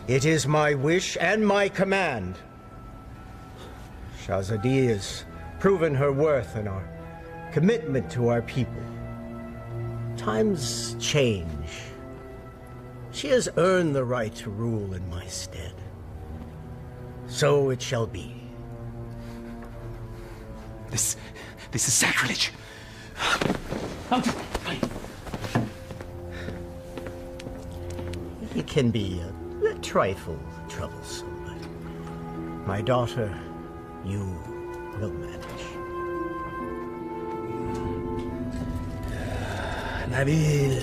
It is my wish and my command. Shahzadi has proven her worth and our commitment to our people. Times change. She has earned the right to rule in my stead. So it shall be. This is sacrilege. It can be a trifle troublesome, but my daughter, you will manage. Nabil,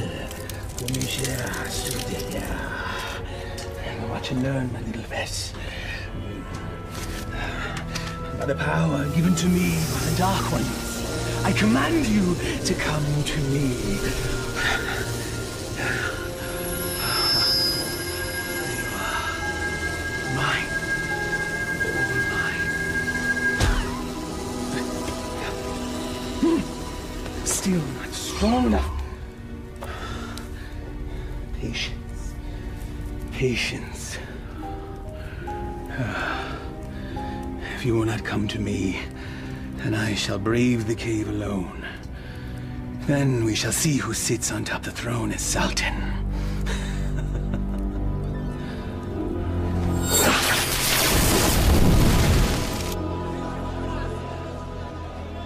watch and learn, my little Bess. By the power given to me by the Dark Ones, I command you to come to me. Mine. All mine. Still not strong enough. Patience. Patience. If you will not come to me, then I shall brave the cave alone. Then we shall see who sits on top the throne as Sultan.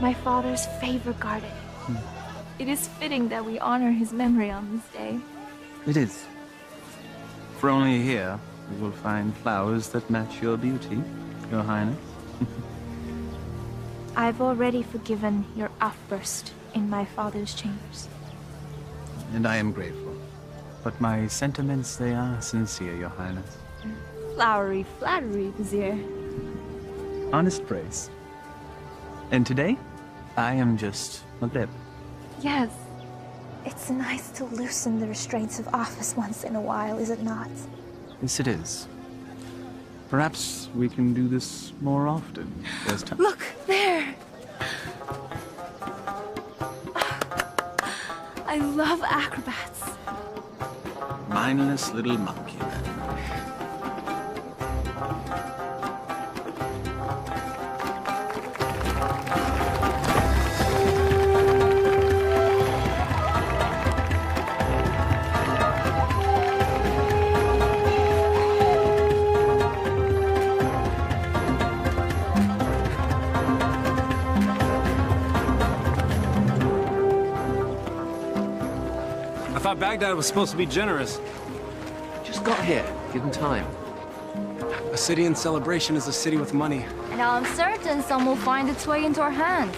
My father's favorite garden. It is fitting that we honor his memory on this day. It is. For only here you will find flowers that match your beauty, Your Highness. I've already forgiven your outburst in my father's chambers. And I am grateful. But my sentiments, they are sincere, Your Highness. Flowery flattery, Vizier. Honest praise. And today, I am just a lip. Yes. It's nice to loosen the restraints of office once in a while, is it not? Yes, it is. Perhaps we can do this more often. There's time. Look, there! I love acrobats. Mindless little monkey man. Baghdad was supposed to be generous. Just got here. Give him time. A city in celebration is a city with money. And I'm certain some will find its way into our hands.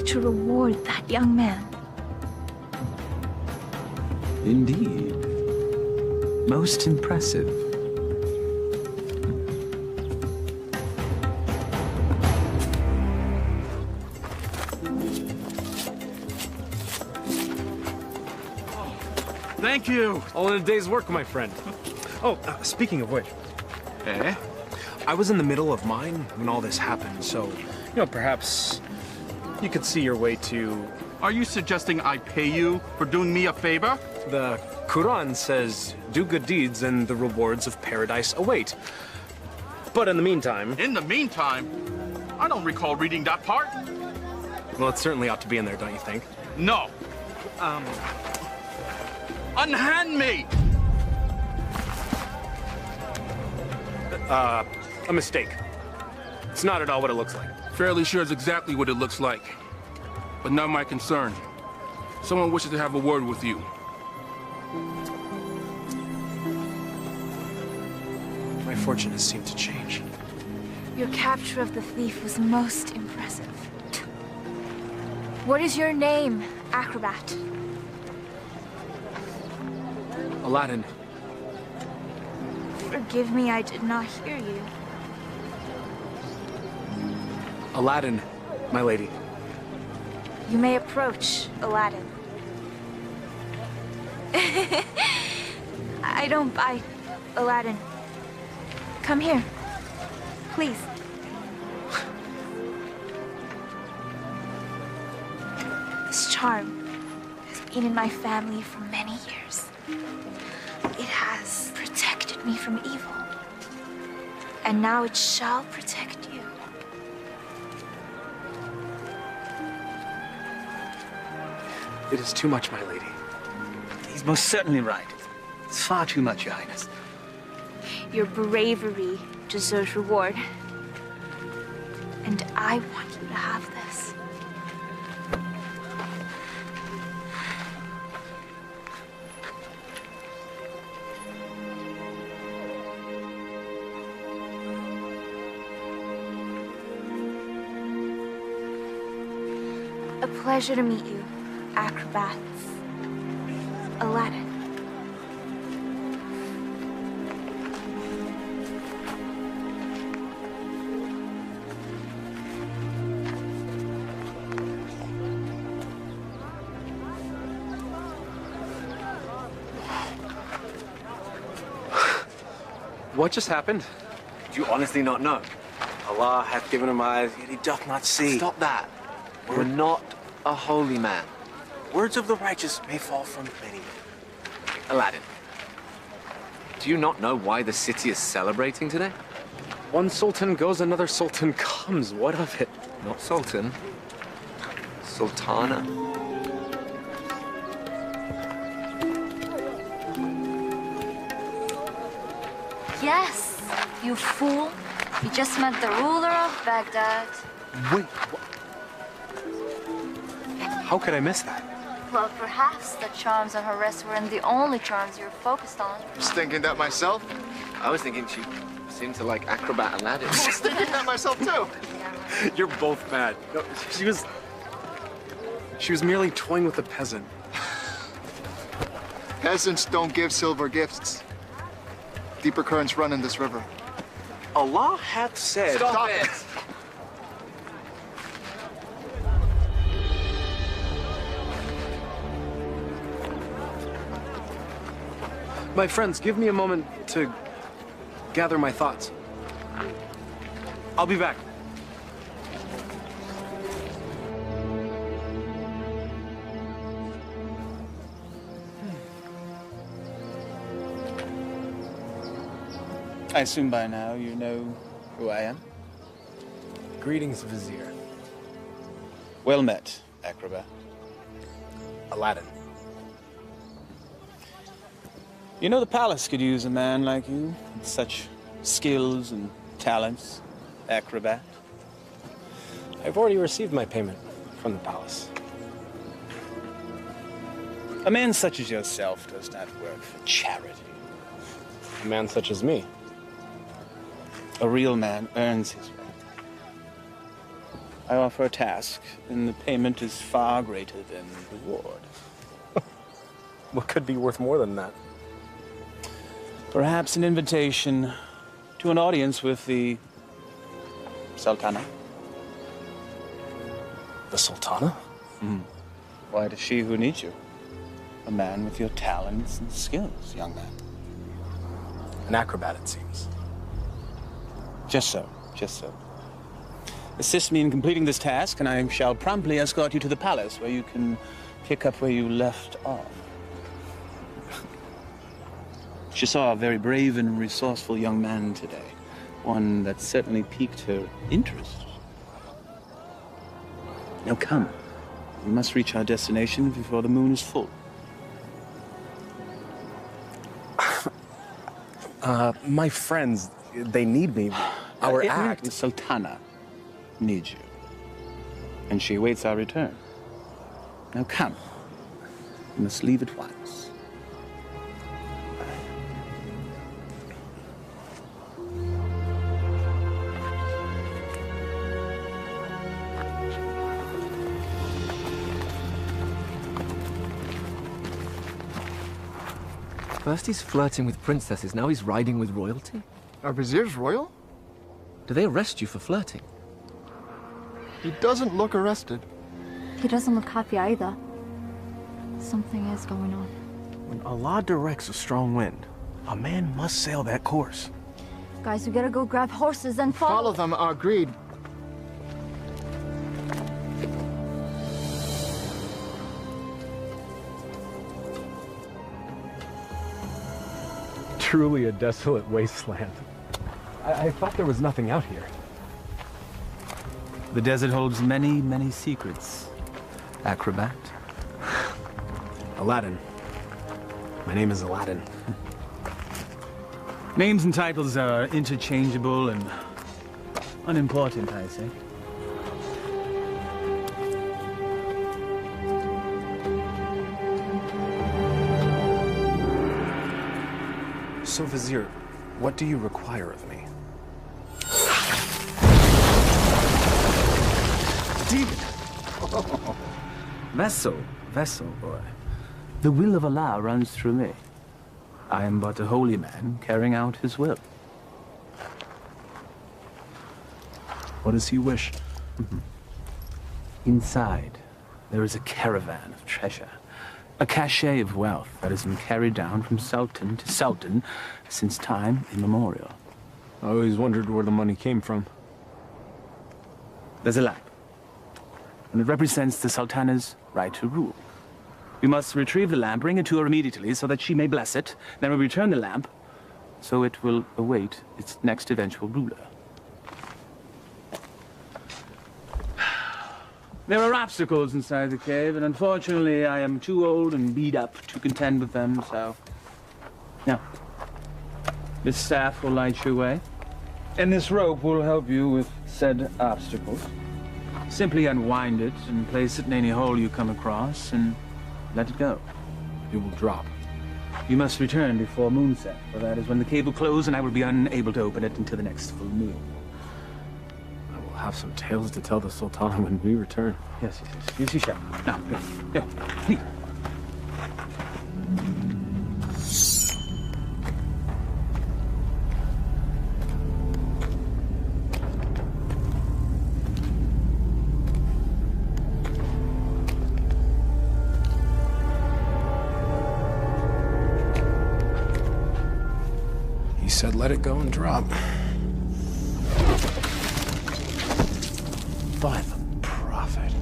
To reward that young man. Indeed. Most impressive. Thank you. All in a day's work, my friend. Oh, speaking of which. I was in the middle of mine when all this happened, so, perhaps you could see your way to... Are you suggesting I pay you for doing me a favor? The Quran says, do good deeds and the rewards of paradise await. But in the meantime... In the meantime? I don't recall reading that part. Well, it certainly ought to be in there, don't you think? No. Unhand me! A mistake. It's not at all what it looks like. Fairly sure it's exactly what it looks like. But not my concern. Someone wishes to have a word with you. My fortune has seemed to change. Your capture of the thief was most impressive. What is your name, acrobat? Aladdin. Forgive me, I did not hear you. Aladdin, my lady. You may approach, Aladdin. I don't bite, Aladdin. Come here, please. This charm has been in my family for many years. It has protected me from evil. And now it shall protect you. It is too much, my lady. He's most certainly right. It's far too much, Your Highness. Your bravery deserves reward. And I want you to have this. A pleasure to meet you, acrobats. Aladdin. What just happened? Do you honestly not know? Allah hath given him eyes, yet he doth not see. Stop that. You're not a holy man. Words of the righteous may fall from many men. Aladdin, do you not know why the city is celebrating today? One sultan goes, another sultan comes. What of it? Not sultan. Sultana. Yes, you fool. You just met the ruler of Baghdad. Wait, what? How could I miss that? Well, perhaps the charms on her wrist weren't the only charms you're focused on. I was thinking that myself. I was thinking she seemed to like acrobat Aladdin. I was thinking that myself too. You're both mad. No, she was merely toying with a peasant. Peasants don't give silver gifts. Deeper currents run in this river. Allah hath said... Stop it! My friends, give me a moment to gather my thoughts. I'll be back. I assume by now you know who I am? Greetings, Vizier. Well met, acrobat. Aladdin. You know the palace could use a man like you, with such skills and talents, acrobat. I've already received my payment from the palace. A man such as yourself does not work for charity. A man such as me. A real man earns his way. I offer a task, and the payment is far greater than reward. What could be worth more than that? Perhaps an invitation to an audience with the Sultana. The Sultana? Why does she who needs you? A man with your talents and skills, young man. An acrobat, it seems. Just so, just so. Assist me in completing this task, and I shall promptly escort you to the palace, where you can pick up where you left off. She saw a very brave and resourceful young man today. One that certainly piqued her interest. Now come. We must reach our destination before the moon is full. My friends, they need me. Our act. The Sultana needs you. And she awaits our return. Now come. We must leave at once. First he's flirting with princesses, now he's riding with royalty? Are viziers royal? Do they arrest you for flirting? He doesn't look arrested. He doesn't look happy either. Something is going on. When Allah directs a strong wind, a man must sail that course. Guys, we gotta go grab horses and Follow them, agreed. Truly a desolate wasteland. I thought there was nothing out here. The desert holds many, many secrets. Acrobat. Aladdin. My name is Aladdin. Names and titles are interchangeable and unimportant, I say. So, Vizier, what do you require of me? Demon! Vessel, boy. The will of Allah runs through me. I am but a holy man carrying out his will. What does he wish? Inside, there is a caravan of treasure. A cachet of wealth that has been carried down from sultan to sultan since time immemorial. I always wondered where the money came from. There's a lamp, and it represents the sultana's right to rule. We must retrieve the lamp, bring it to her immediately so that she may bless it. Then we return the lamp, so it will await its next eventual ruler. There are obstacles inside the cave, and unfortunately I am too old and beat up to contend with them, so... Now, this staff will light your way, and this rope will help you with said obstacles. Simply unwind it and place it in any hole you come across, and let it go. It will drop. You must return before moonset, for that is when the cave will close, and I will be unable to open it until the next full moon. Have some tales to tell the Sultana when we return. Yes, you shall. Now, go. Please. He said let it go and drop. By the prophet.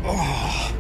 Oh.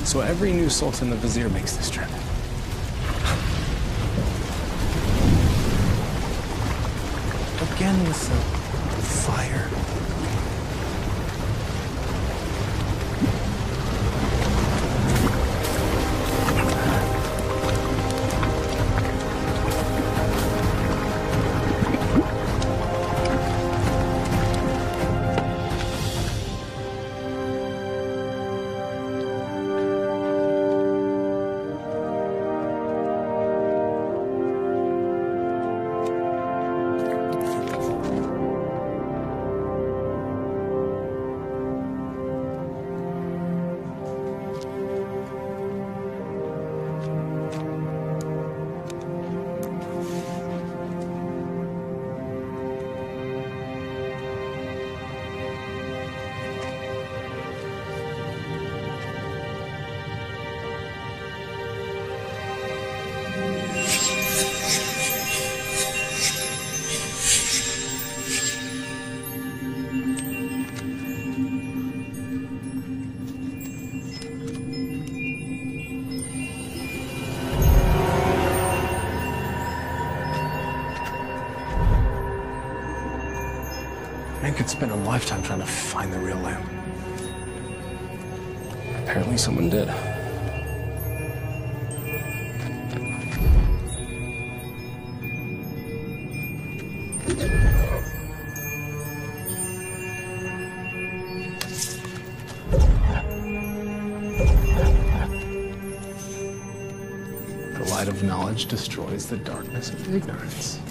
So every new sultan the vizier makes this trip. Again with the fire. Man could spend a lifetime trying to find the real lamp. Apparently someone did. The light of knowledge destroys the darkness of ignorance.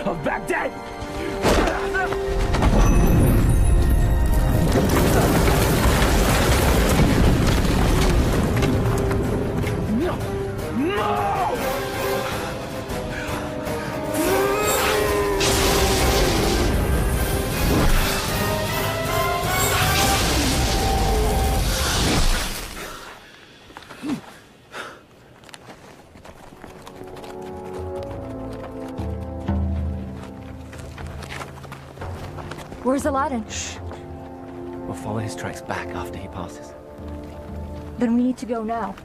Of Baghdad! No! No! Where's Aladdin? Shh. We'll follow his tracks back after he passes. Then we need to go now.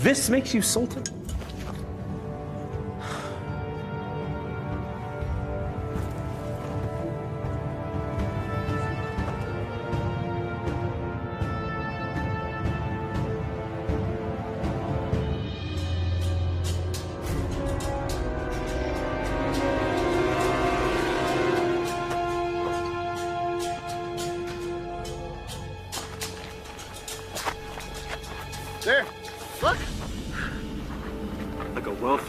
This makes you Sultan?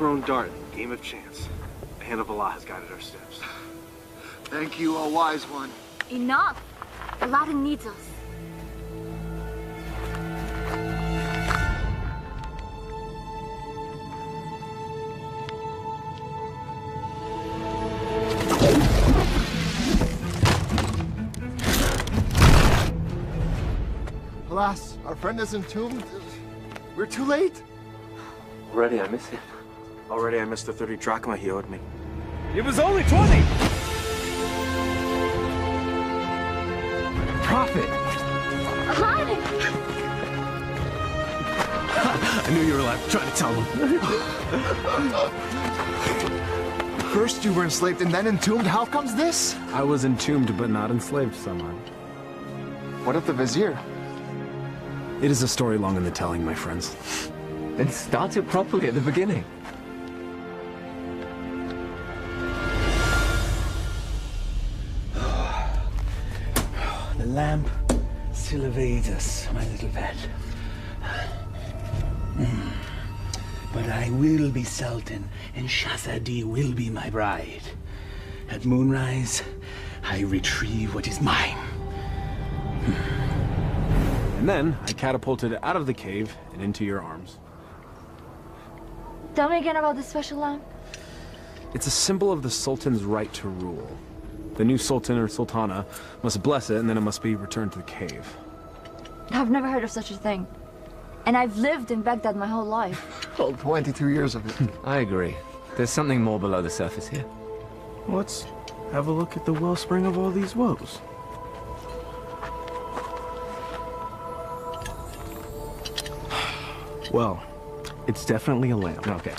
thrown dart, game of chance. The hand of Allah has guided our steps. Thank you, O wise one. Enough! Aladdin needs us. Alas, our friend is entombed. We're too late. Already I miss him. Already I missed the 30 drachma he owed me. It was only 20! Prophet! Aladdin! I knew you were alive. Trying to tell them. First you were enslaved and then entombed. How comes this? I was entombed but not enslaved, someone. What of the vizier? It is a story long in the telling, my friends. Then start it properly at the beginning. The lamp still evades us, my little pet. But I will be Sultan, and Shahzadi will be my bride. At moonrise, I retrieve what is mine. And then I catapulted out of the cave and into your arms. Tell me again about the special lamp. It's a symbol of the Sultan's right to rule. The new Sultan or Sultana must bless it, and then it must be returned to the cave. I've never heard of such a thing. And I've lived in Baghdad my whole life. Well, 22 years of it. I agree. There's something more below the surface here. Let's have a look at the wellspring of all these woes. Well, it's definitely a lamp. Okay.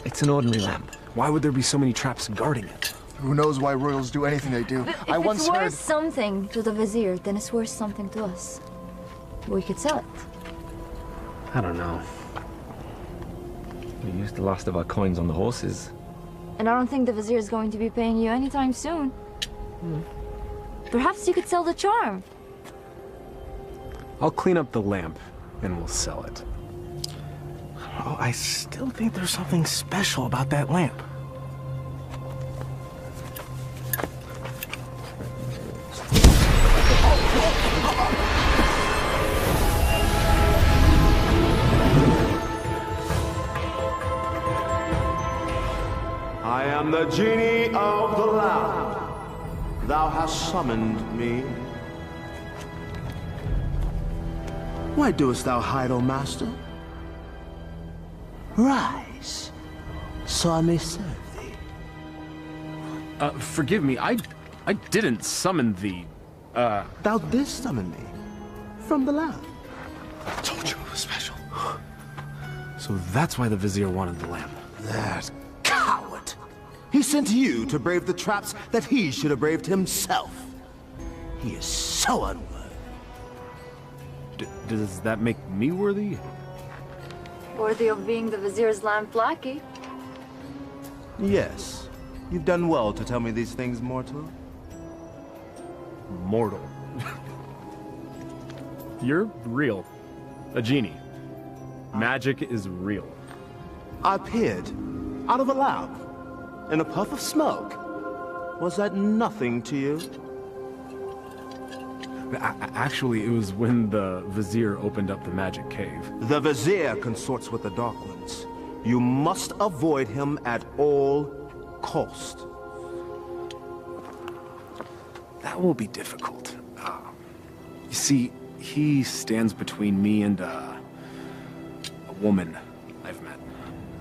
It's an ordinary lamp. Why would there be so many traps guarding it? Who knows why royals do anything they do? If it's worth something to the vizier, then it's worth something to us. We could sell it. I don't know. We used the last of our coins on the horses. And I don't think the vizier is going to be paying you anytime soon. Perhaps you could sell the charm. I'll clean up the lamp, and we'll sell it. Oh, I still think there's something special about that lamp. I am the genie of the lamp. Thou hast summoned me. Why doest thou hide, O master? Rise, so I may serve thee. Forgive me, I didn't summon thee. Thou didst summon me from the lamp. I told you it was special. So that's why the vizier wanted the lamp. That coward! He sent you to brave the traps that he should have braved himself. He is so unworthy. Does that make me worthy? Worthy of being the vizier's lamp lackey. Yes. You've done well to tell me these things, mortal. Mortal. You're real. A genie. Magic is real. I appeared out of a lamp in a puff of smoke. Was that nothing to you? Actually, it was when the vizier opened up the magic cave. The vizier consorts with the Dark Ones. You must avoid him at all cost. That will be difficult. You see, he stands between me and a woman I've met.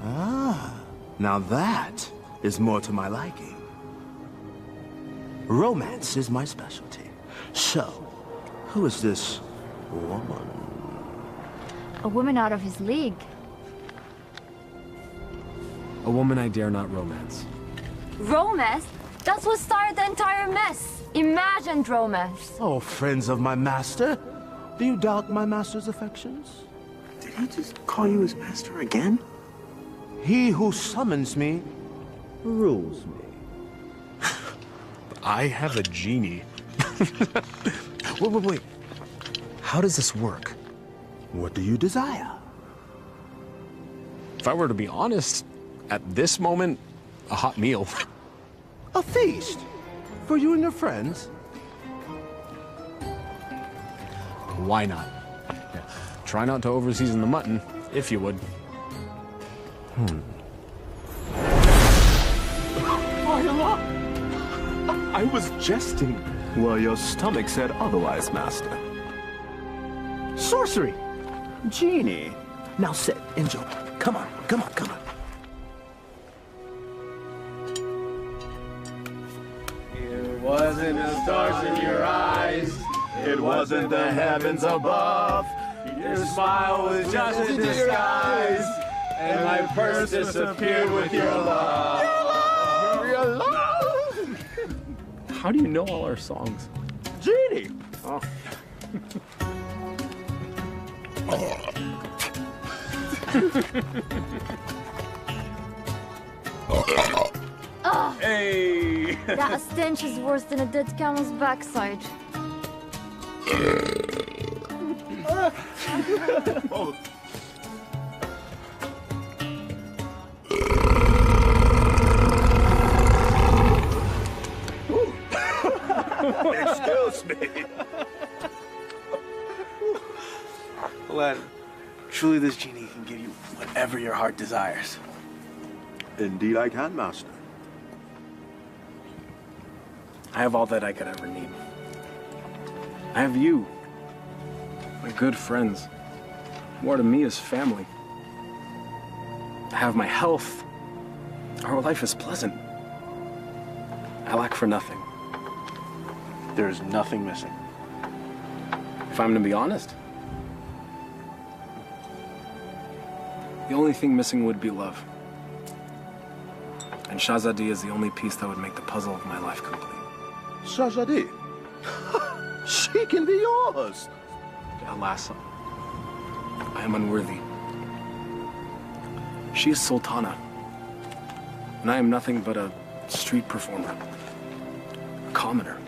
Ah, now that is more to my liking. Romance is my specialty. So, who is this woman? A woman out of his league. A woman I dare not romance. Romance? That's what started the entire mess. Imagined romance. Oh, friends of my master, do you doubt my master's affections? Did he just call you his master again? He who summons me rules me. I have a genie. Wait. How does this work? What do you desire? I were to be honest, at this moment, a hot meal. A feast? For you and your friends? Why not? Yeah. Try not to overseason the mutton, if you would. I was jesting while your stomach said otherwise, Master. Sorcery! Genie! Now sit, enjoy. Come on, come on, come on. It wasn't the stars in your eyes. It wasn't the heavens above. Your smile was just a disguise. And my purse disappeared with your love. Your love! How do you know all our songs? Genie! Oh. Hey! That stench is worse than a dead camel's backside. Excuse me. Aladdin, truly this genie can give you whatever your heart desires. Indeed I can, Master. I have all that I could ever need. I have you. My good friends. More to me is family. I have my health. Our life is pleasant. I lack for nothing. There is nothing missing. If I'm to be honest, the only thing missing would be love. And Shahzadi is the only piece that would make the puzzle of my life complete. Shahzadi? She can be yours. Alas, I am unworthy. She is Sultana, and I am nothing but a street performer, a commoner,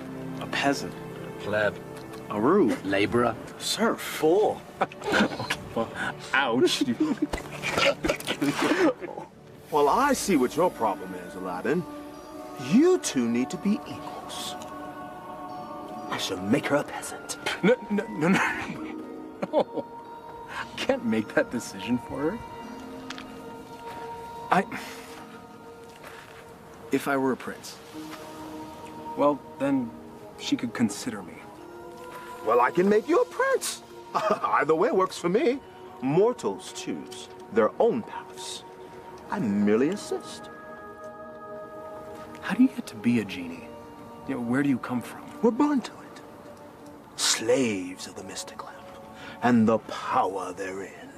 A peasant. Pleb. A rube. Laborer. Serf. Fool. Well, ouch. Well, I see what your problem is, Aladdin. You two need to be equals. I shall make her a peasant. No. No. I can't make that decision for her. If I were a prince, well, then she could consider me. Well, I can make you a prince. Either way works for me. Mortals choose their own paths. I merely assist. How do you get to be a genie? You know, where do you come from? We're born to it. Slaves of the mystic lamp and the power therein.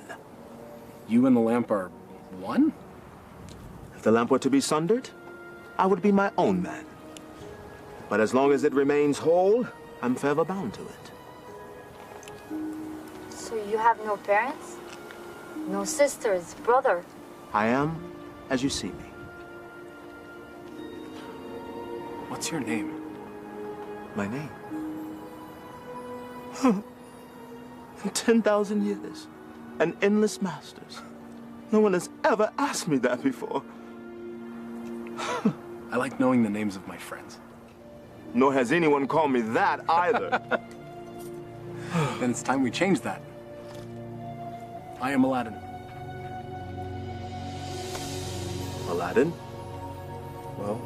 You and the lamp are one? If the lamp were to be sundered, I would be my own man. But as long as it remains whole, I'm forever bound to it. So you have no parents? No sisters, brother? I am as you see me. What's your name? My name? In 10,000 years and endless masters, no one has ever asked me that before. I like knowing the names of my friends. Nor has anyone called me that either. Then it's time we change that. I am Aladdin. Aladdin? Well,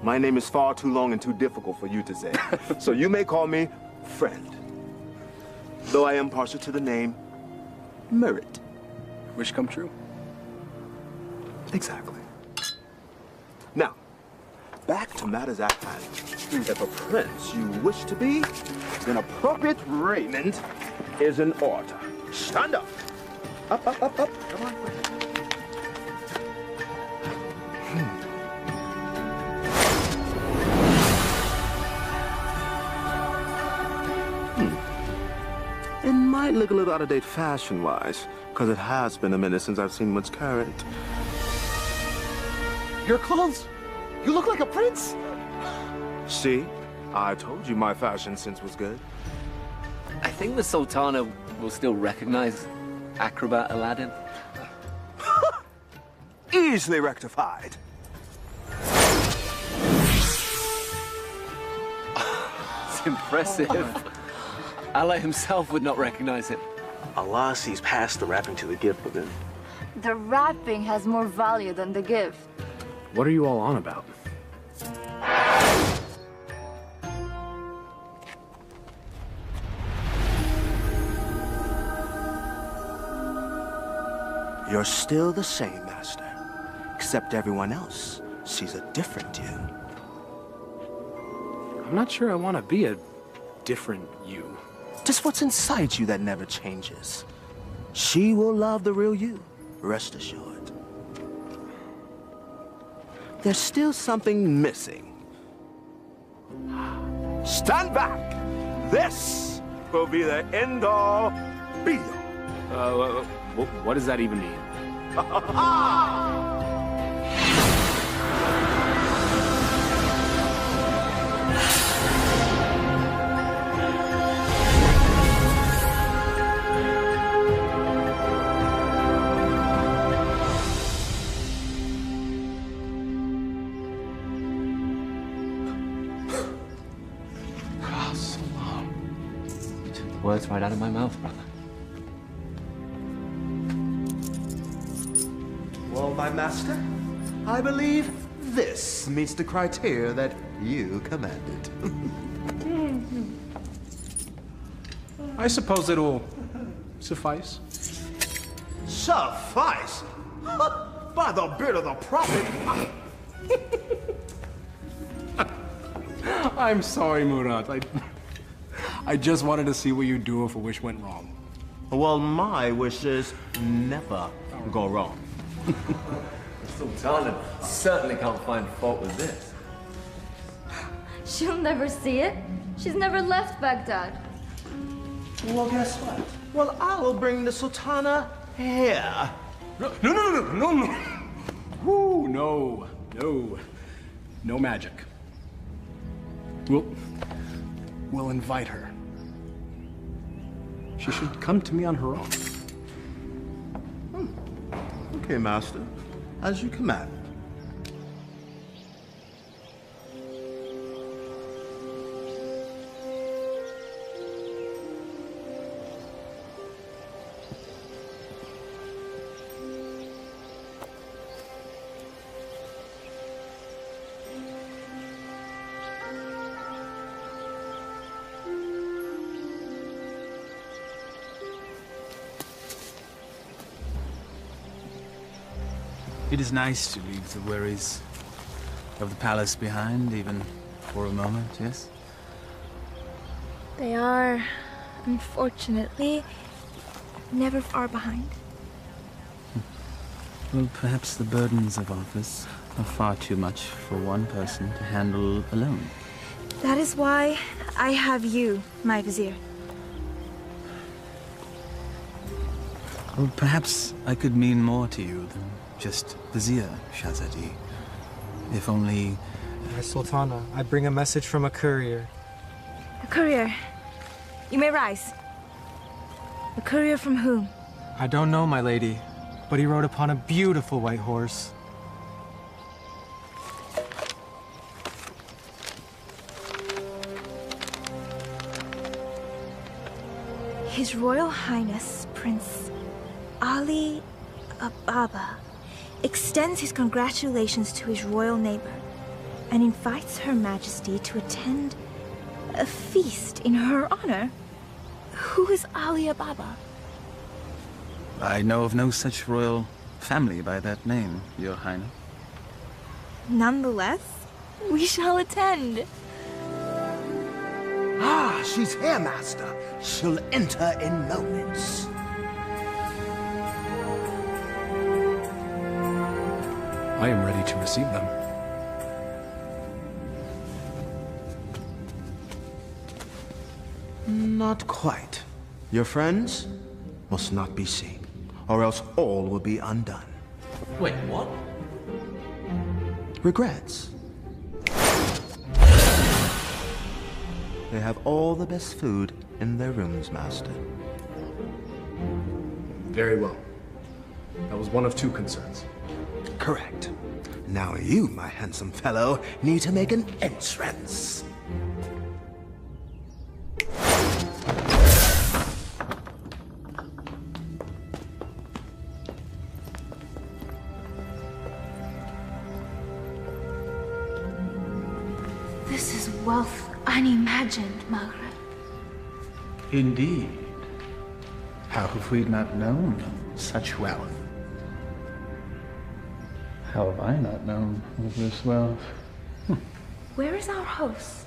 my name is far too long and too difficult for you to say. So you may call me Friend. Though I am partial to the name Merit. Wish come true. Exactly. Now, back to matters at hand. If a prince you wish to be, then appropriate raiment is in order. Stand up. Up. Come on. It might look a little out of date fashion-wise, because it has been a minute since I've seen what's current. Your clothes? You look like a prince. See? I told you my fashion sense was good. I think the Sultana will still recognize acrobat Aladdin. easily rectified. It's impressive. Allah himself would not recognize it. Allah sees past the wrapping to the gift within. The wrapping has more value than the gift. What are you all on about? You're still the same, Master. Except everyone else sees a different you. I'm not sure I want to be a different you. Just what's inside you that never changes. She will love the real you, rest assured. There's still something missing. Stand back! This will be the end-all, be-all. What does that even mean? You took the words right out of my mouth, brother. Well, my master, I believe this meets the criteria that you commanded. I suppose it'll suffice. Suffice? By the beard of the prophet! I'm sorry, Murad. I just wanted to see what you'd do if a wish went wrong. Well, my wishes never go wrong. Sultana certainly can't find fault with this. She'll never see it. She's never left Baghdad. Well, guess what? Well, I'll bring the Sultana here. No. Woo, no. No magic. We'll invite her. She should come to me on her own. Okay, Master. As you command. It is nice to leave the worries of the palace behind, even for a moment, yes? They are, unfortunately, never far behind. Well, perhaps the burdens of office are far too much for one person to handle alone. That is why I have you, my vizier. Well, perhaps I could mean more to you than just Vizier, Shahzadi. If only... My Sultana, I bring a message from a courier. A courier? You may rise. A courier from whom? I don't know, my lady, but he rode upon a beautiful white horse. His Royal Highness, Prince Ali Ababa, extends his congratulations to his royal neighbor and invites Her Majesty to attend a feast in her honor. Who is Ali Ababa? I know of no such royal family by that name, Your Highness. Nonetheless, we shall attend. Ah, she's here, Master. She'll enter in moments. I am ready to receive them. Not quite. Your friends must not be seen, or else all will be undone. Wait, what? Regrets. They have all the best food in their rooms, Master. Very well. That was one of two concerns. Correct. Now you, my handsome fellow, need to make an entrance. This is wealth unimagined, Maghreb. Indeed. How have we not known such wealth? How have I not known of this wealth? Where is our host?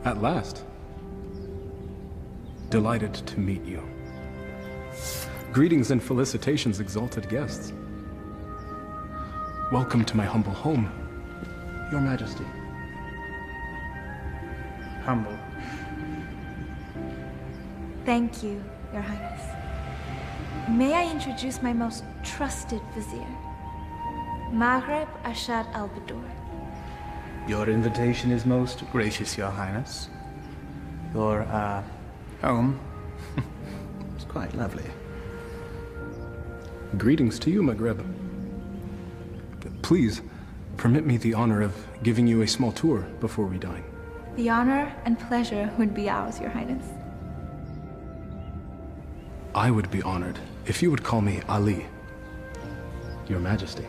At last. Delighted to meet you. Greetings and felicitations, exalted guests. Welcome to my humble home, Your Majesty. Humble. Thank you, Your Highness. May I introduce my most trusted vizier, Maghreb Ashad al-Badur. Your invitation is most gracious, Your Highness. Your, home is quite lovely. Greetings to you, Maghreb. Please, permit me the honor of giving you a small tour before we dine. The honor and pleasure would be ours, Your Highness. I would be honored if you would call me Ali, Your Majesty.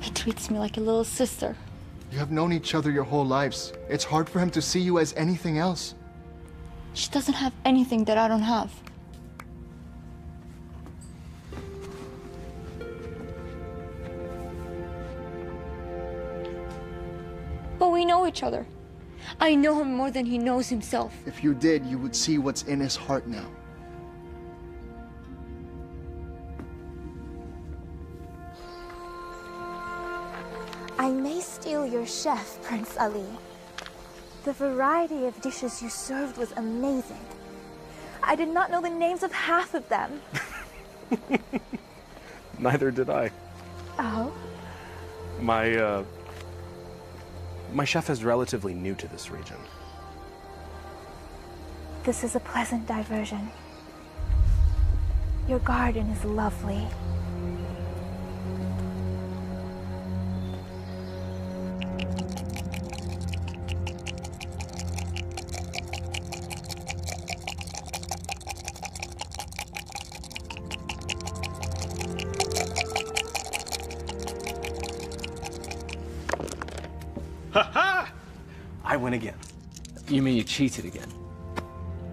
He treats me like a little sister. You have known each other your whole lives. It's hard for him to see you as anything else. She doesn't have anything that I don't have. But we know each other. I know him more than he knows himself. If you did, you would see what's in his heart now. I may steal your chef, Prince Ali. The variety of dishes you served was amazing. I did not know the names of half of them. Neither did I. Oh? My chef is relatively new to this region. This is a pleasant diversion. Your garden is lovely. Ha-ha! I win again. You mean you cheated again?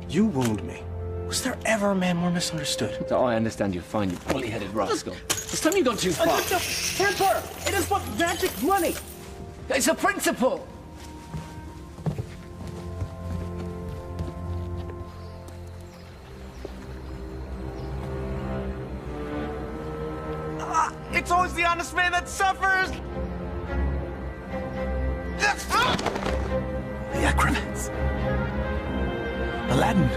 You wound me. Was there ever a man more misunderstood? Oh, I understand you're fine, you bully-headed rascal. This time you've gone too far. Temper! It is but magic money! It's a principle! It's always the honest man that suffers! The acrobats. Aladdin.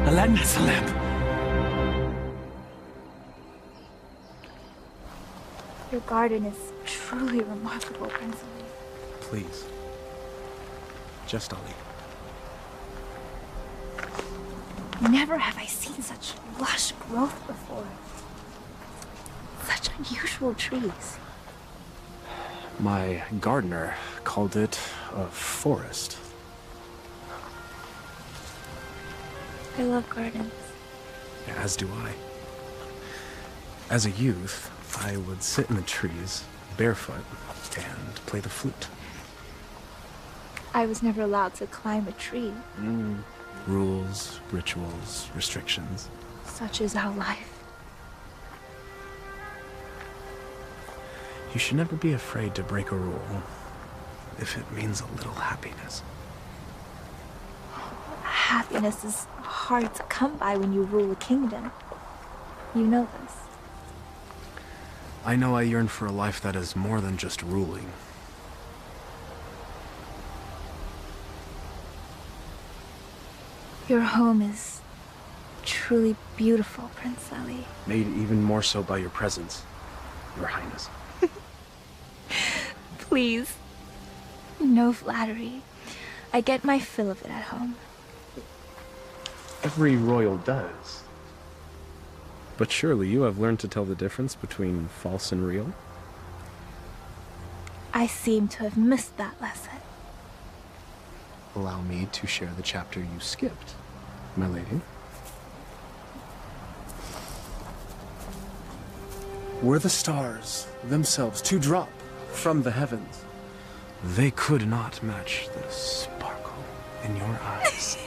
Aladdin has the lamp. Your garden is truly remarkable, Prince Ali. Please. Just Ali. Never have I seen such lush growth before. Such unusual trees. My gardener called it a forest. I love gardens. As do I. As a youth, I would sit in the trees, barefoot, and play the flute. I was never allowed to climb a tree. Rules, rituals, restrictions. Such is our life. You should never be afraid to break a rule. if it means a little happiness. Happiness is hard to come by when you rule a kingdom. You know this. I know I yearn for a life that is more than just ruling. Your home is truly beautiful, Prince Ali. Made even more so by your presence, Your Highness. Please. No flattery. I get my fill of it at home. Every royal does. But surely you have learned to tell the difference between false and real? I seem to have missed that lesson. Allow me to share the chapter you skipped, my lady. Were the stars themselves to drop from the heavens, they could not match the sparkle in your eyes.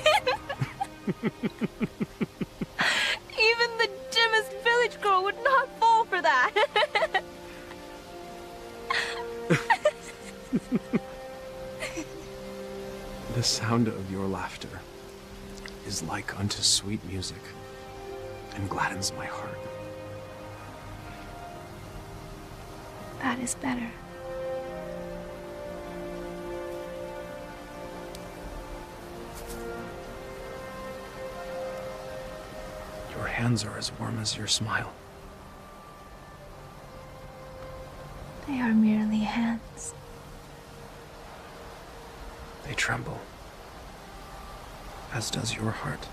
Even the dimmest village girl would not fall for that. The sound of your laughter is like unto sweet music and gladdens my heart. That is better. Your hands are as warm as your smile. They are merely hands. They tremble, as does your heart.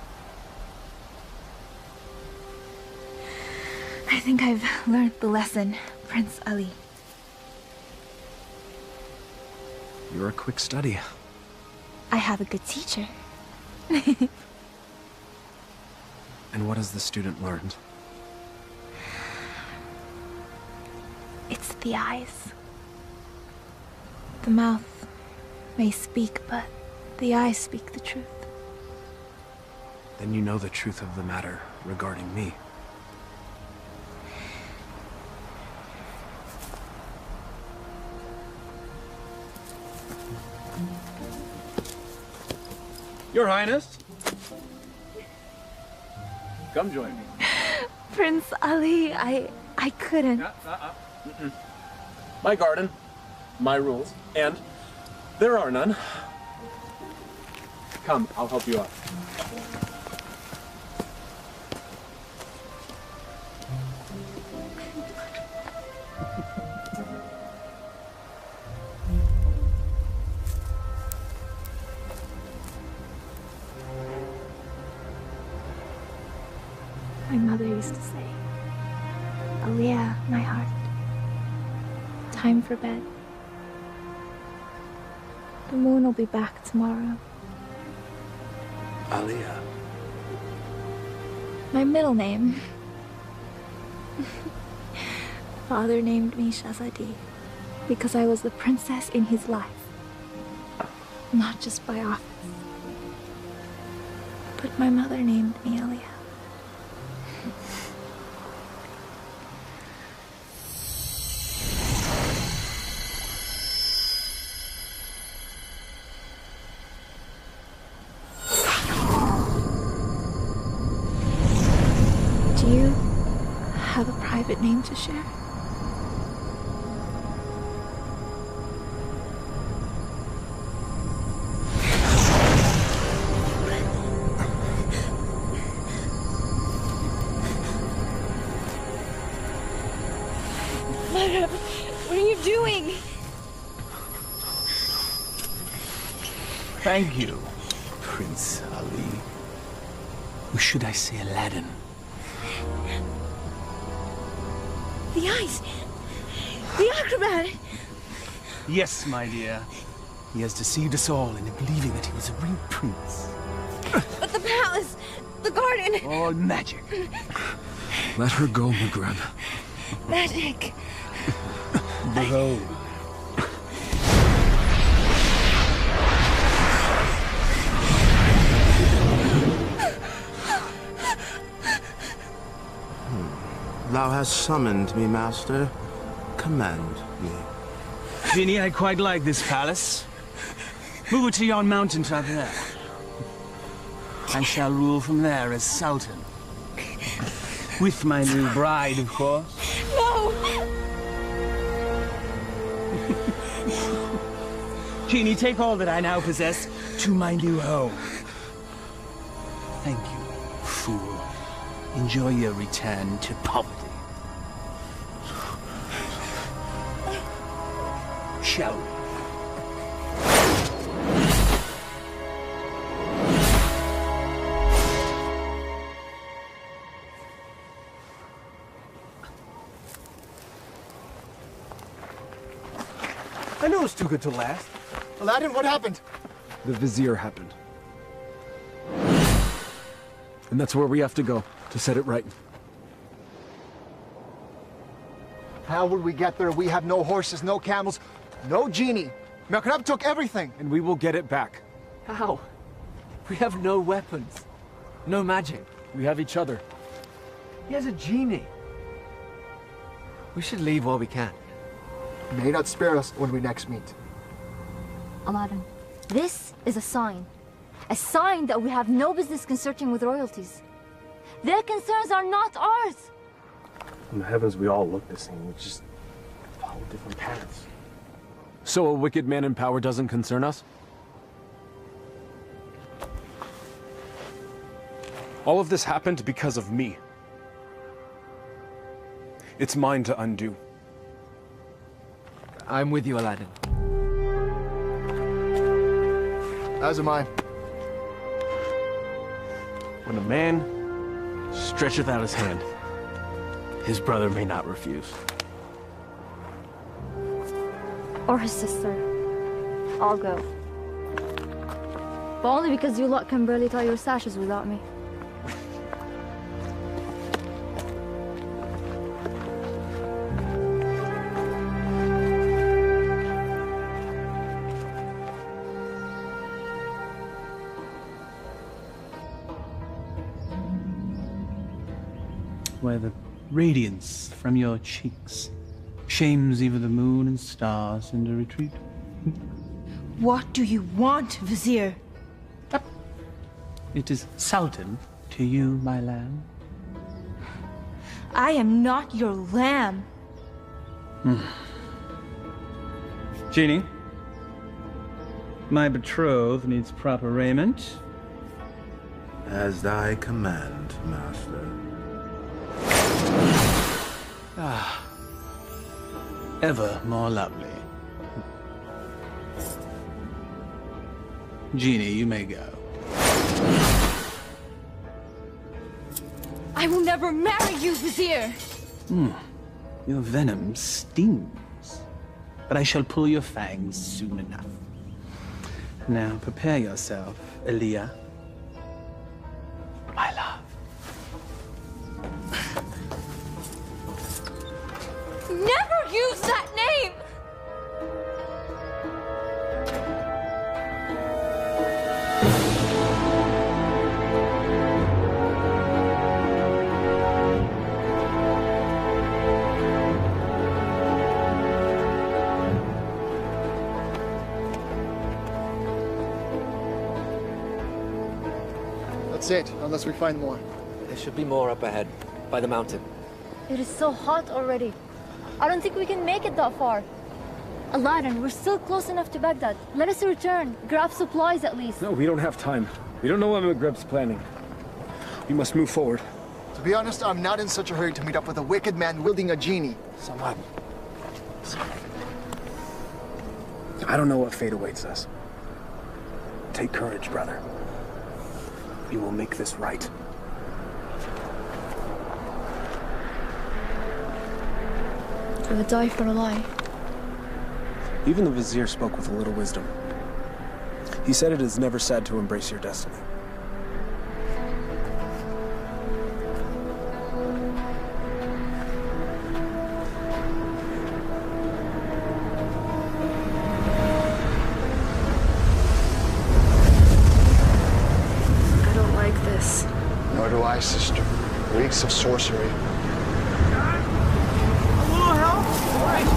I think I've learned the lesson, Prince Ali. You're a quick study. I have a good teacher. And what has the student learned? It's the eyes. The mouth may speak, but the eyes speak the truth. Then you know the truth of the matter regarding me. Your Highness. Come join me. Prince Ali, I couldn't. My garden, my rules, and there are none. Come, I'll help you out. My mother used to say, Aliyah, my heart, time for bed. The moon will be back tomorrow. Aliyah. My middle name. Father named me Shahzadi because I was the princess in his life. Not just by office. But my mother named me Aliyah. Do you have a private name to share? Mother, what are you doing? Thank you, Prince Ali. Or should I say Aladdin? The eyes! The acrobat! Yes, my dear. He has deceived us all into believing that he was a real prince. But the palace! The garden! All magic. Let her go, Maghreb. Magic! Behold. Thou hast summoned me, master. Command me. Genie, I quite like this palace. Move it to yon mountaintop there. I shall rule from there as Sultan. With my new bride, of course. No! Genie, take all that I now possess to my new home. Thank you, fool. Enjoy your return to poverty. Shall we? I knew it was too good to last. Aladdin, what happened? The Vizier happened. And that's where we have to go, to set it right. How would we get there? We have no horses, no camels, no genie. Merkrab took everything. And we will get it back. How? We have no weapons. No magic. We have each other. He has a genie. We should leave while we can. May not spare us when we next meet. Aladdin, this is a sign. A sign that we have no business consorting with royalties. Their concerns are not ours. In the heavens, we all look the same. We just follow different paths. So a wicked man in power doesn't concern us? All of this happened because of me. It's mine to undo. I'm with you, Aladdin. As am I. When a man stretcheth out his hand, his brother may not refuse. Or his sister. I'll go. But only because you lot can barely tie your sashes without me. Where the radiance from your cheeks shames even the moon and stars into retreat. What do you want, Vizier? It is Sultan to you, my lamb. I am not your lamb. Genie, my betrothed needs proper raiment. As thy command, master. Ah, ever more lovely. Genie, you may go. I will never marry you, Vizier! Your venom stings, but I shall pull your fangs soon enough. Now prepare yourself, Aaliyah, my love. Never use that name! That's it, unless we find more. There should be more up ahead, by the mountain. It is so hot already. I don't think we can make it that far. Aladdin, we're still close enough to Baghdad. Let us return. Grab supplies at least. No, we don't have time. We don't know what Maghrib's planning. We must move forward. To be honest, I'm not in such a hurry to meet up with a wicked man wielding a genie. So what? I don't know what fate awaits us. Take courage, brother. We will make this right. I would die for a lie. Even the Vizier spoke with a little wisdom. He said it is never sad to embrace your destiny. I don't like this. Nor do I, sister. Reeks of sorcery. A little help? All right.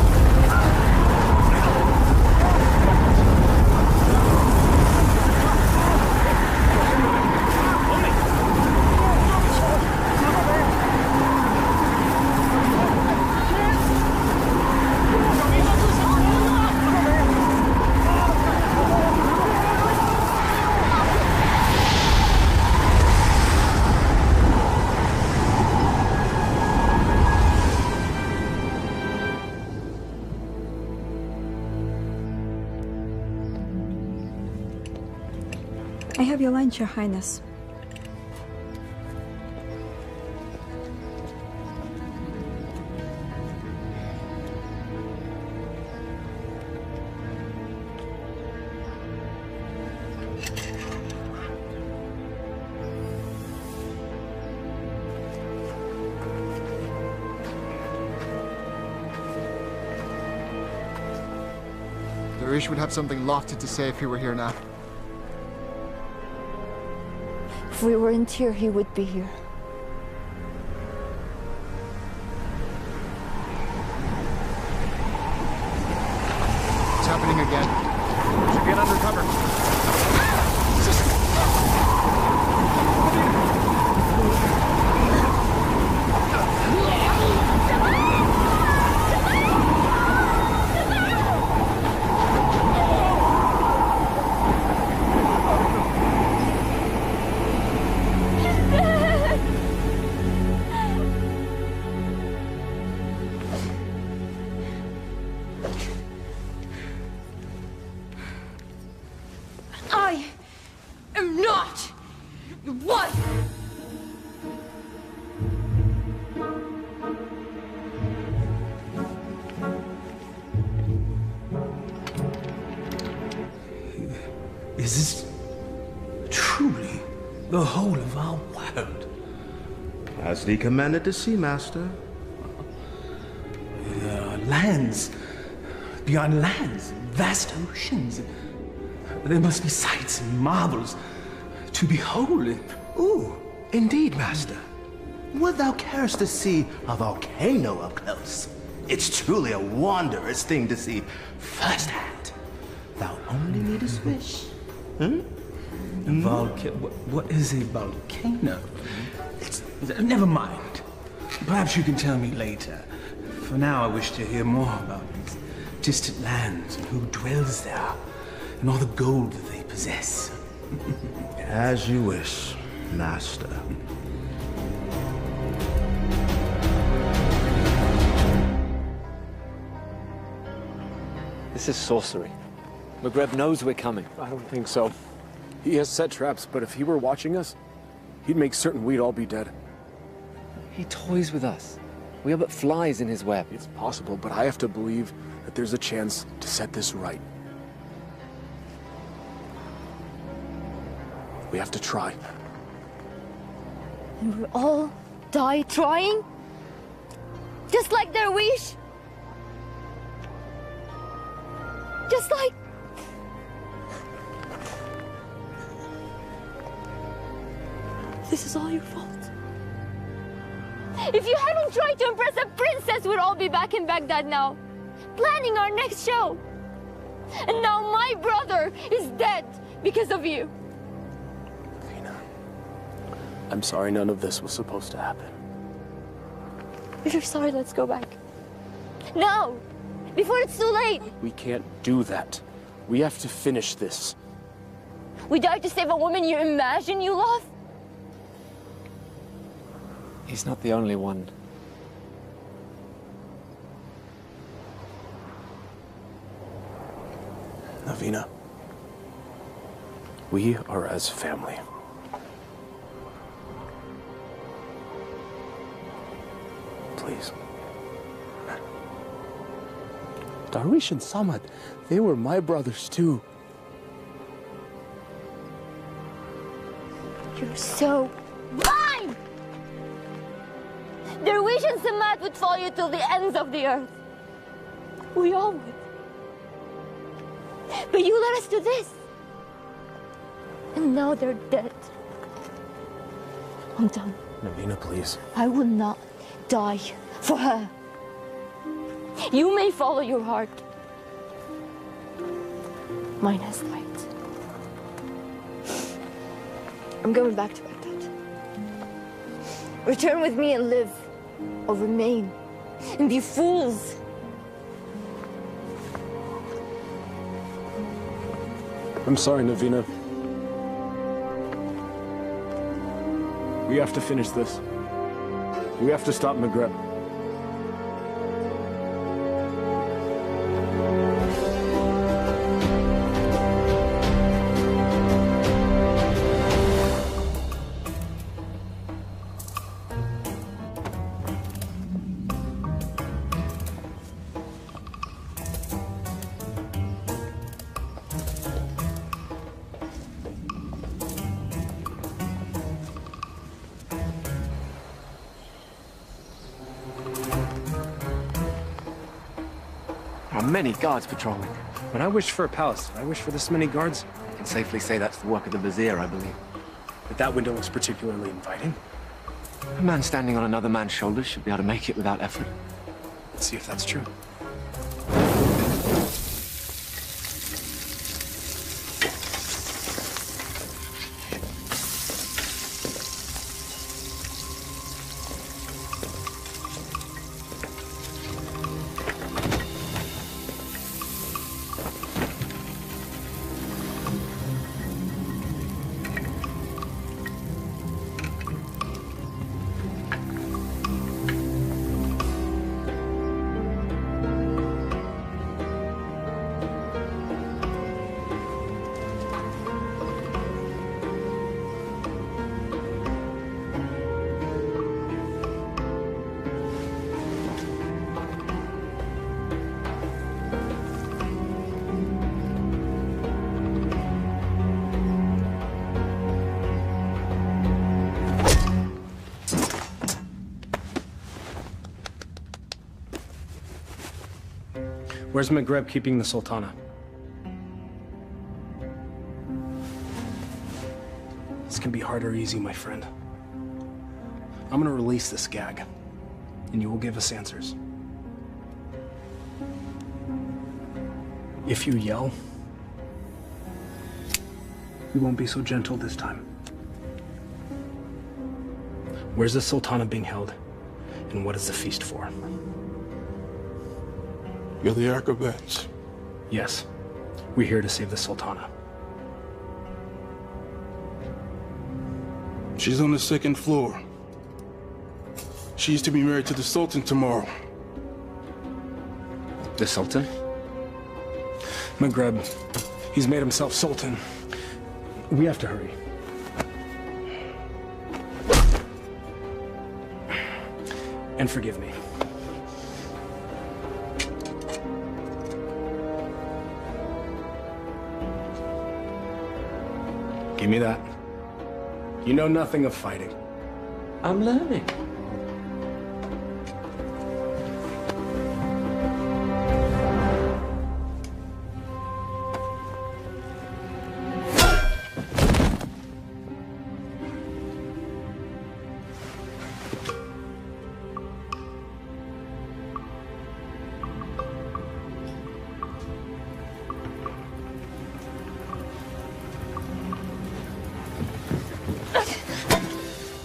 have your lunch, Your Highness. Darish would have something lofty to say if he were here now. If we weren't here, he would be here. It's happening again. Should get under cover. I am not your wife! Is this truly the whole of our world? As thee commanded to see, Master. There are lands beyond lands, vast oceans. There must be sights and marvels to behold. Ooh, indeed, Master. Would thou carest to see a volcano up close? It's truly a wondrous thing to see firsthand. Thou only needest wish. What is a volcano? Never mind. Perhaps you can tell me later. For now, I wish to hear more about these distant lands and who dwells there, and all the gold that they possess. As you wish, Master. This is sorcery. Maghreb knows we're coming. I don't think so. He has set traps, but if he were watching us, he'd make certain we'd all be dead. He toys with us. We are but flies in his web. It's possible, but I have to believe that there's a chance to set this right. We have to try. And we'll all die trying? Just like their wish? Just like... This is all your fault. If you hadn't tried to impress a princess, we'd all be back in Baghdad now, planning our next show. And now my brother is dead because of you. I'm sorry none of this was supposed to happen. If you're sorry, let's go back. Now! Before it's too late! We can't do that. We have to finish this. We died to save a woman you imagine you love? He's not the only one. Navina, we are as family. Please. Darish and Samad, they were my brothers too. You're so blind! Darwish and Samad would follow you till the ends of the earth. We all would. But you led us to this. And now they're dead. I'm done. Navina, please. I will not die for her. You may follow your heart. Mine has light. I'm going back to Baghdad. Return with me and live, or remain and be fools. I'm sorry, Navina. We have to finish this. We have to stop Maghreb. many guards patrolling. When I wished for a palace, did I wish for this many guards? I can safely say that's the work of the Vizier, I believe. But that window looks particularly inviting. A man standing on another man's shoulders should be able to make it without effort. Let's see if that's true. Where's Maghreb keeping the Sultana? This can be hard or easy, my friend. I'm gonna release this gag, and you will give us answers. If you yell, we won't be so gentle this time. Where's the Sultana being held, and what is the feast for? You're the acrobats. Yes. We're here to save the Sultana. She's on the second floor. She's to be married to the Sultan tomorrow. The Sultan? Maghreb. He's made himself Sultan. We have to hurry. And forgive me. Give me that. You know nothing of fighting. I'm learning.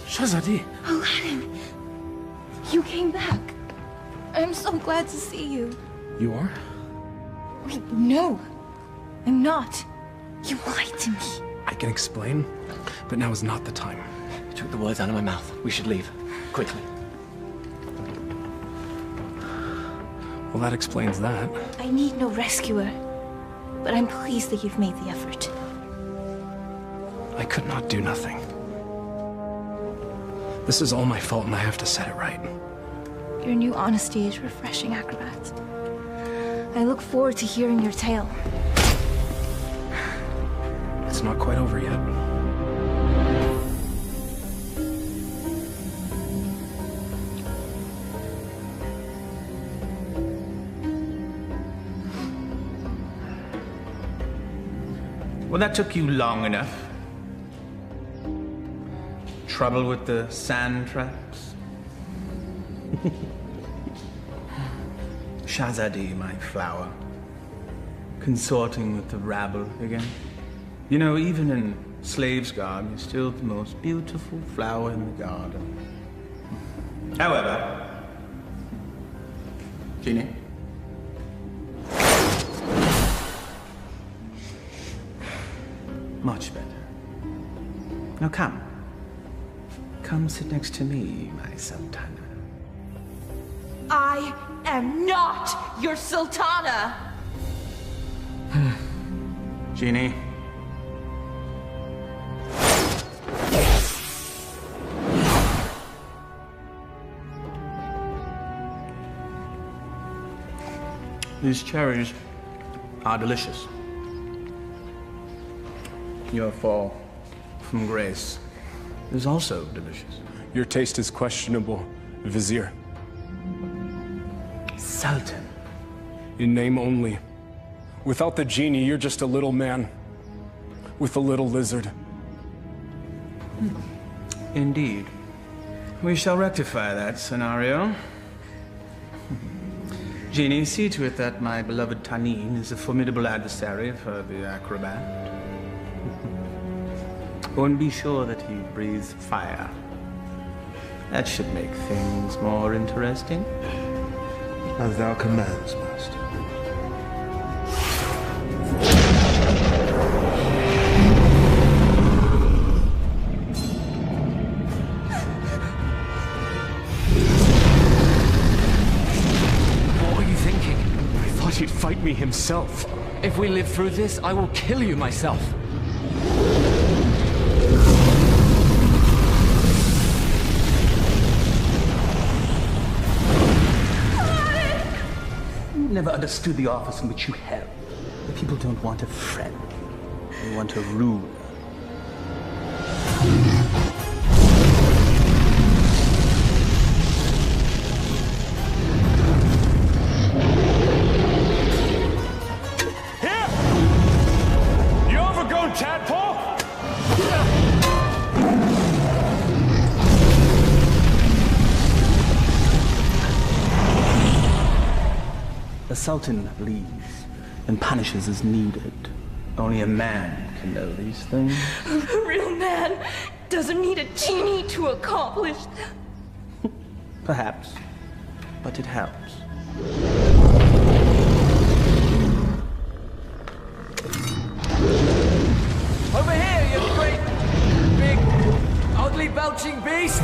Shahzadi. Aladdin, you came back. I'm so glad to see you. You are? Wait, no. I'm not. You lied to me. I can explain, but now is not the time. You took the words out of my mouth. We should leave. Quickly. Well, that explains that. I need no rescuer, but I'm pleased that you've made the effort. I could not do nothing. This is all my fault, and I have to set it right. Your new honesty is refreshing, acrobat. I look forward to hearing your tale. It's not quite over yet. Well, that took you long enough. Trouble with the sand traps? Shahzadi, my flower. Consorting with the rabble again. You know, even in slave's garb, you're still the most beautiful flower in the garden. However, Genie? Much better. Now come. Come sit next to me, my Sultana. I am not your Sultana! Genie. These cherries are delicious. Your fall from grace is also delicious. Your taste is questionable, Vizier. Sultan. In name only. Without the genie, you're just a little man. With a little lizard. Indeed. We shall rectify that scenario. Genie, see to it that my beloved Tanin is a formidable adversary for the acrobat. Go and be sure that he breathes fire. That should make things more interesting. As thou commands, master. What were you thinking? I thought he'd fight me himself. If we live through this, I will kill you myself. Never understood the office in which you held. The people don't want a friend. They want a ruler. Here! You overgrown tadpole! The Sultan leads and punishes as needed. Only a man can know these things. A real man doesn't need a genie to accomplish them. Perhaps, but it helps. Over here, you great, big, ugly belching beast!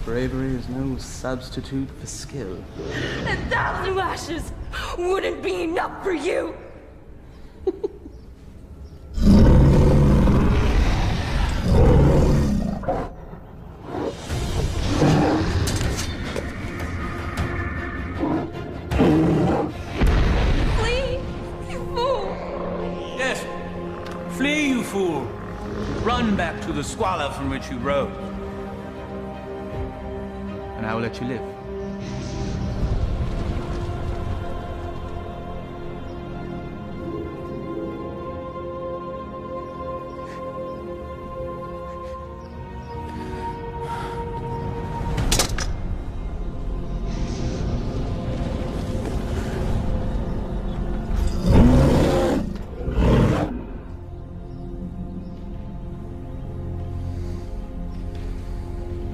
Bravery is no substitute for skill. 1,000 lashes wouldn't be enough for you. Flee, you fool! Yes, flee, you fool. Run back to the squalor from which you rose. And I will let you live.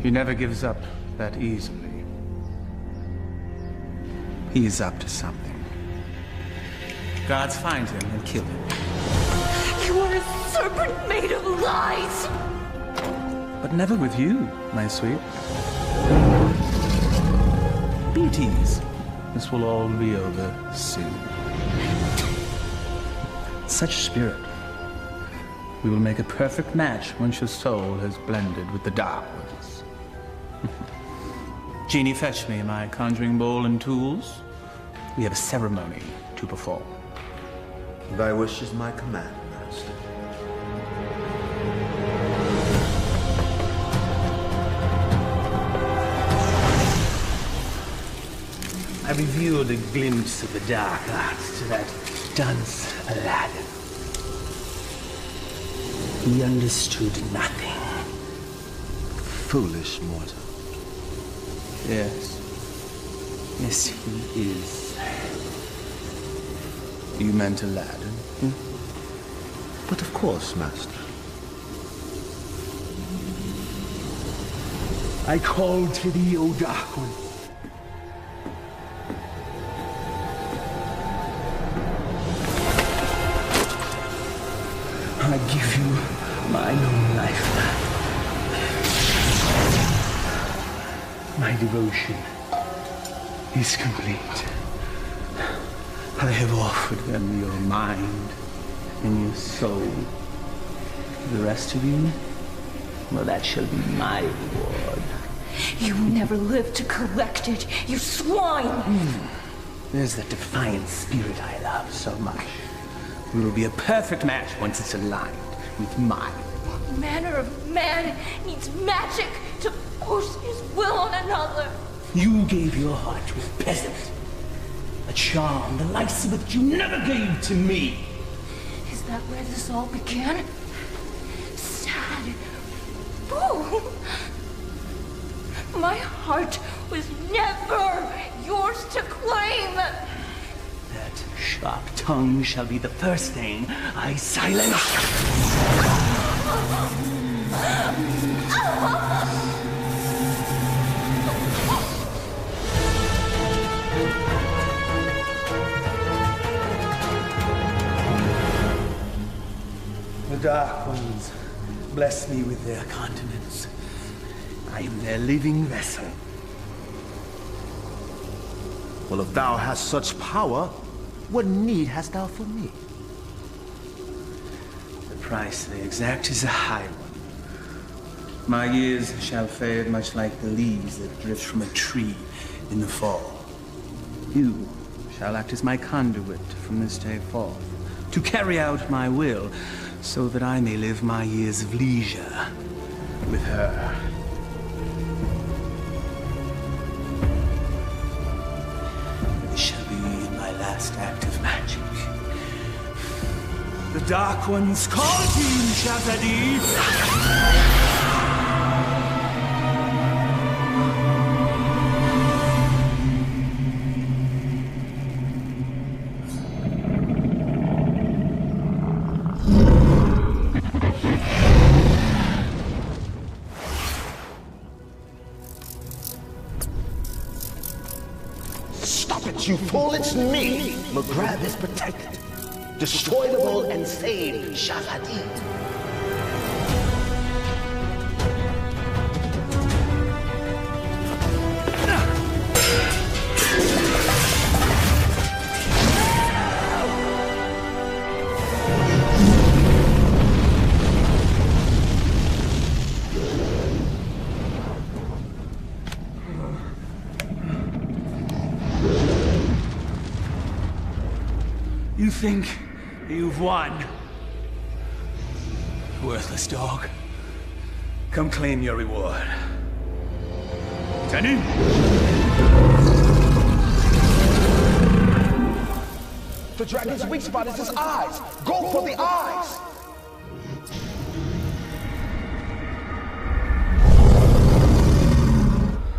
He never gives up that easily. He is up to something. Guards find him and kill him. You are a serpent made of lies! But never with you, my sweet. Be at ease. This will all be over soon. Such spirit. We will make a perfect match once your soul has blended with the dark ones. Genie, fetch me my conjuring bowl and tools. We have a ceremony to perform. Thy wish is my command, master. I revealed a glimpse of the dark arts to that dunce Aladdin. He understood nothing. Foolish mortal. Yes. Yes, he is. You meant Aladdin? But of course, Master. I call to thee, O Dark One. I give you my own life. My devotion is complete. I have offered them your mind and your soul. The rest of you, well, that shall be my reward. You never lived to collect it, you swine! There's that defiant spirit I love so much. We will be a perfect match once it's aligned with mine. What manner of man needs magic to force his will on another? You gave your heart to a peasant. A charm the likes of which you never gave to me. Is that where this all began? Sad fool! My heart was never yours to claim! That sharp tongue shall be the first thing I silence. The Dark Ones bless me with their continence. I am their living vessel. Well, if thou hast such power, what need hast thou for me? The price they exact is a high one. My years shall fade much like the leaves that drift from a tree in the fall. You shall act as my conduit from this day forth, to carry out my will, so that I may live my years of leisure with her. This shall be my last act of magic. The Dark Ones call to you, Shazadi! You fool, it's me! McGrath is protected. Destroy the world and save Shazadi. You think you've won? Worthless dog. Come claim your reward. Danny? The dragon's weak spot is his eyes. Go for the eyes.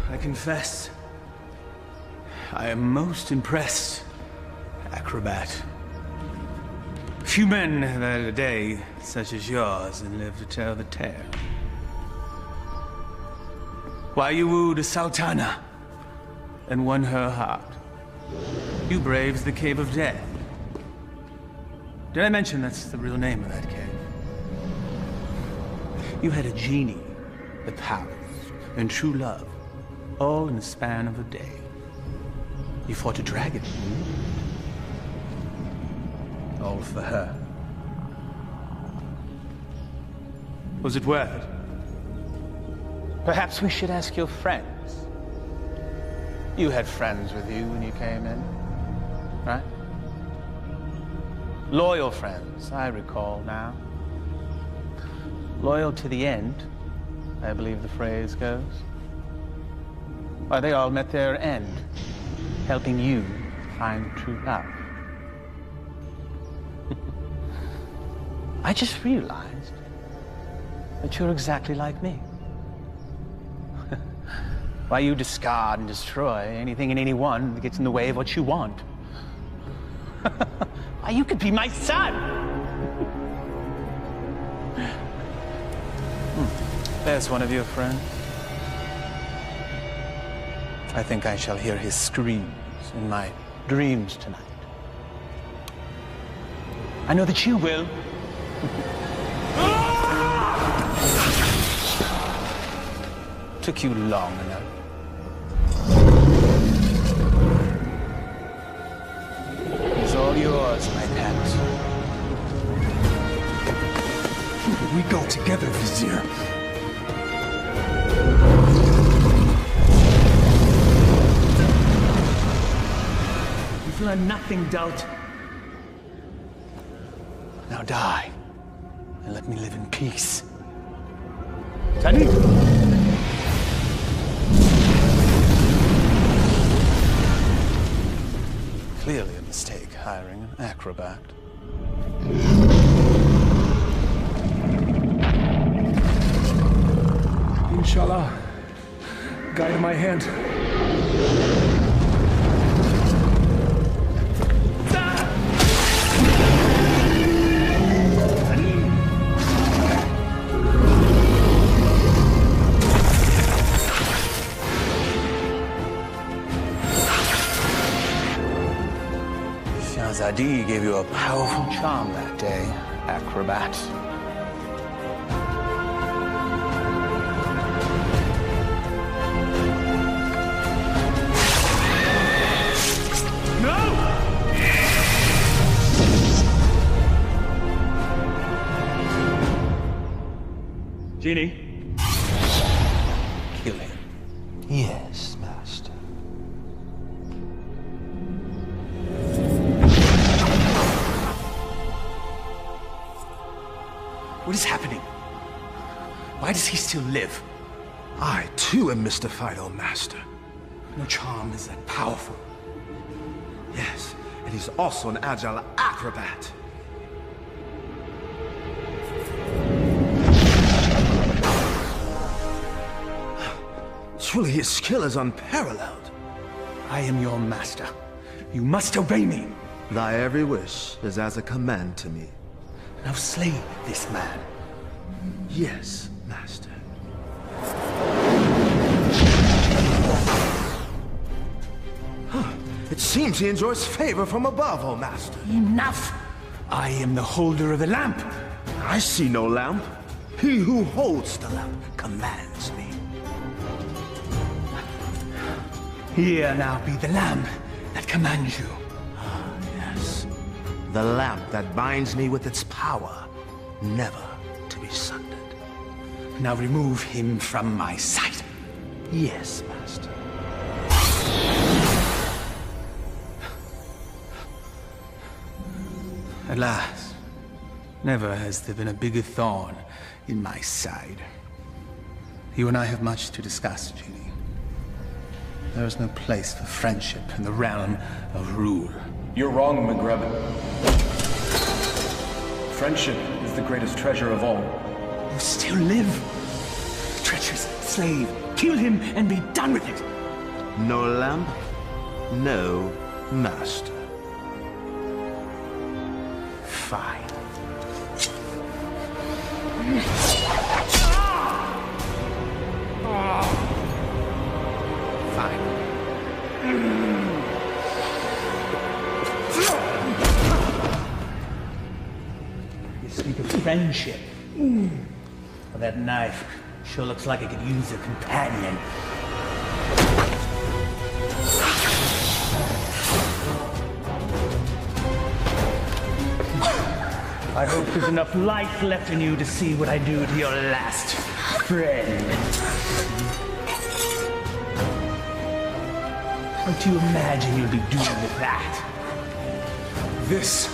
I confess, I am most impressed, acrobat. Few men have had a day such as yours and live to tell the tale. Why you wooed a sultana and won her heart. You braved the Cave of Death. Did I mention that's the real name of that cave? You had a genie, the powers, and true love, all in the span of a day. You fought a dragon. All for her. Was it worth it? Perhaps we should ask your friends. You had friends with you when you came in, right? Loyal friends, I recall now. Loyal to the end, I believe the phrase goes. Why, they all met their end, helping you find true love. I just realized. that you're exactly like me. Why you discard and destroy anything and anyone that gets in the way of what you want. Why, you could be my son! There's one of your friends. I think I shall hear his screams in my dreams tonight. I know that you will. Took you long enough. It's all yours, my pet. We go together, Vizier. You've learned nothing, Doubt. Now die, and let me live in peace. Tani? Clearly a mistake hiring an acrobat. Inshallah, guide my hand. Shahzadi gave you a powerful charm that day, acrobat. Genie. Kill him. Yes, Master. What is happening? Why does he still live? I, too, am mystified, O Master. No charm is that powerful. Yes, and he's also an agile acrobat. Truly, his skill is unparalleled. I am your master. You must obey me. Thy every wish is as a command to me. Now slay this man. Yes, Master. It seems he enjoys favor from above, O Master. Enough! I am the holder of the lamp. I see no lamp. He who holds the lamp commands me. Here now be the lamp that commands you. Ah, yes. The lamp that binds me with its power, never to be sundered. Now remove him from my sight. Yes, Master. At last. Never has there been a bigger thorn in my side. You and I have much to discuss, Genie. There is no place for friendship in the realm of rule. You're wrong, McGreb. Friendship is the greatest treasure of all. You still live. Treacherous slave. Kill him and be done with it. No lamp, no master. Fine. Fine. You speak of friendship. Well, that knife sure looks like it could use a companion. I hope there's enough life left in you to see what I do to your last friend. What do you imagine you'll be doing with that? This.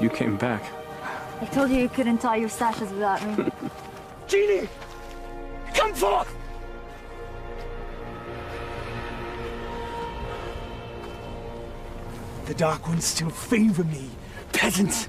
You came back. I told you couldn't tie your sashes without me. Genie! Come forth! The Dark Ones still favor me, peasants.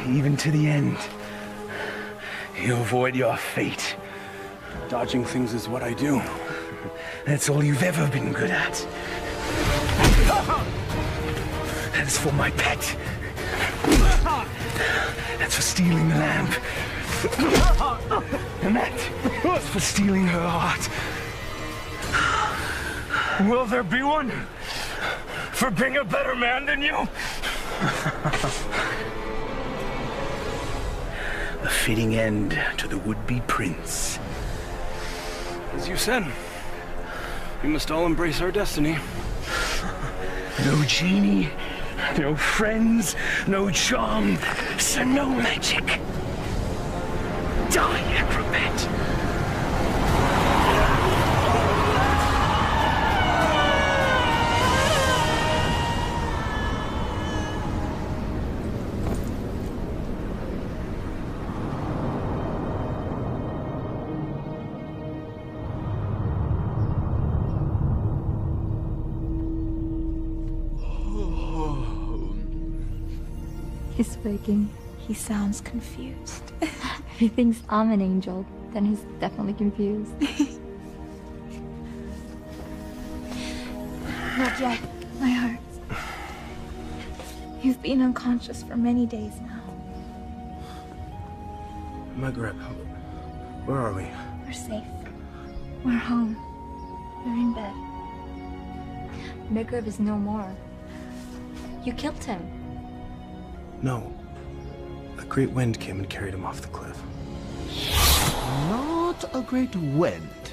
Even to the end, you avoid your fate. Dodging things is what I do. That's all you've ever been good at. That's for my pet. That's for stealing the lamp. And that's for stealing her heart. Will there be one for being a better man than you? A fitting end to the would-be prince. As you said, we must all embrace our destiny. No genie, no friends, no charm, so no magic. Die, acrobat! He's speaking. He sounds confused. If he thinks I'm an angel, then he's definitely confused. Not yet, my heart. You've been unconscious for many days now. Maghreb, where are we? We're safe. We're home. We're in bed. Maghreb is no more. You killed him. No. A great wind came and carried him off the cliff. Not a great wind.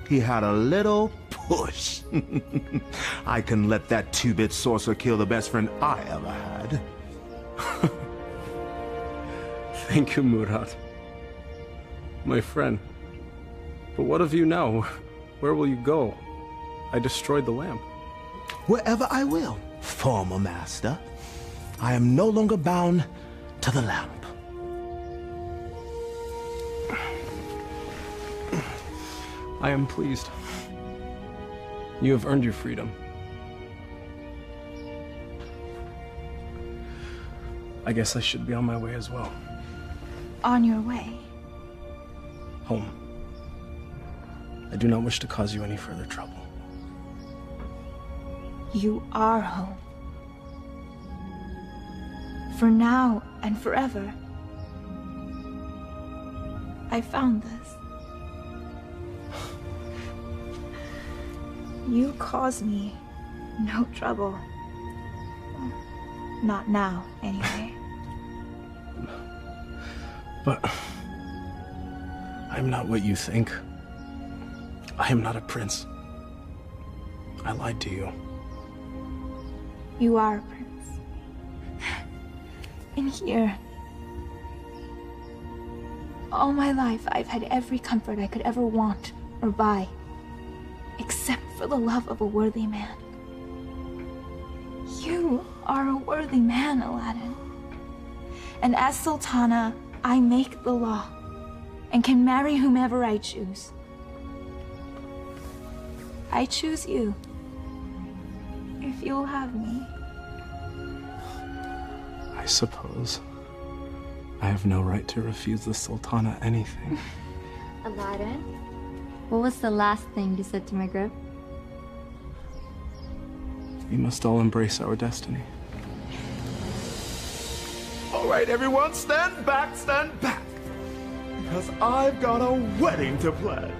He had a little push. I can let that two-bit sorcerer kill the best friend I ever had. Thank you, Murad. My friend. But what of you now? Where will you go? I destroyed the lamp. Wherever I will, former master. I am no longer bound to the lamp. I am pleased. You have earned your freedom. I guess I should be on my way as well. On your way? Home. I do not wish to cause you any further trouble. You are home. For now and forever. I found this. You cause me no trouble. Not now, anyway. But I'm not what you think. I am not a prince. I lied to you. You are a prince. In here. All my life, I've had every comfort I could ever want or buy, except for the love of a worthy man. You are a worthy man, Aladdin. And as Sultana, I make the law and can marry whomever I choose. I choose you, if you'll have me. I suppose I have no right to refuse the Sultana anything. Aladdin, what was the last thing you said to Maghreb? We must all embrace our destiny. All right, everyone, stand back, because I've got a wedding to plan.